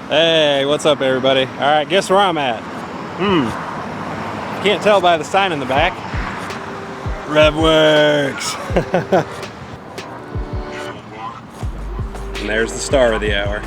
Hey, what's up everybody? Alright, guess where I'm at? Can't tell by the sign in the back. Rev Works! And there's the star of the hour.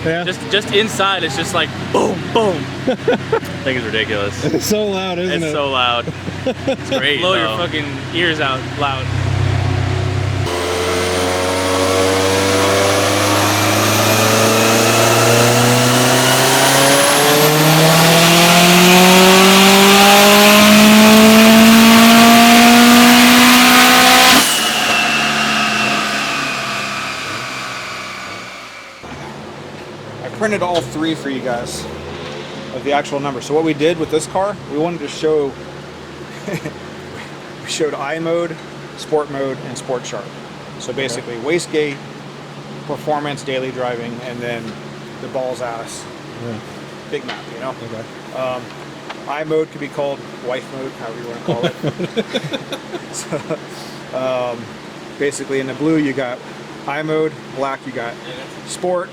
Yeah. Just inside, it's just like boom, boom. I think it's ridiculous. It's so loud, isn't it? It's so loud. It's great. Blow your fucking ears out loud. Printed all three for you guys of the actual number. So what we did with this car, we wanted to show we showed I mode, sport mode, and sport sharp. So basically wastegate, performance, daily driving, and then the balls ass big map, you know. Okay. I mode could be called wife mode, however you want to call it. So, basically in the blue you got I mode, black you got sport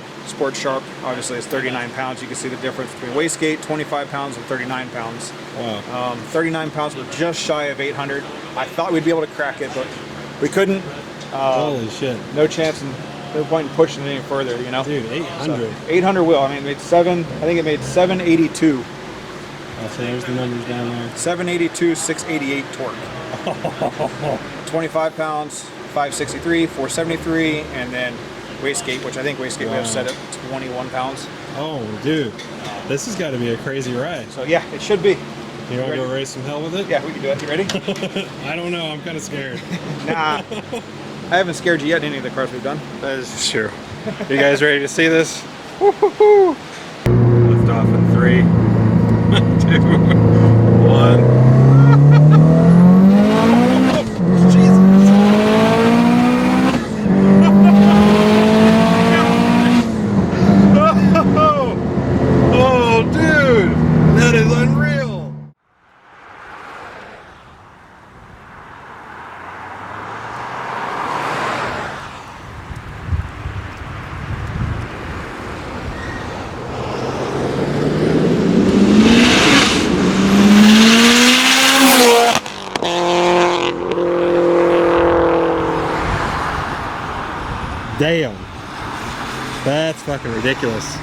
sharp, obviously it's 39 pounds. You can see the difference between wastegate, 25 pounds and 39 pounds. Wow. 39 pounds, we're just shy of 800. I thought we'd be able to crack it, but we couldn't. Holy shit. No chance, and no point in pushing it any further, you know? Dude, 800. So, 800 wheel, I mean, it made I think it made 782. Oh, so there's the numbers down there. 782, 688 torque. 25 pounds, 563, 473, and then wastegate, which I think wastegate we have set at 21 pounds. Oh, dude. This has got to be a crazy ride. So yeah, it should be. You want to go raise some hell with it? Yeah, we can do it. You ready? I don't know. I'm kind of scared. Nah. I haven't scared you yet in any of the cars we've done. That is true. You guys ready to see this? Woo-hoo-hoo. Lift off in 3, 2, 1. Damn. That's fucking ridiculous.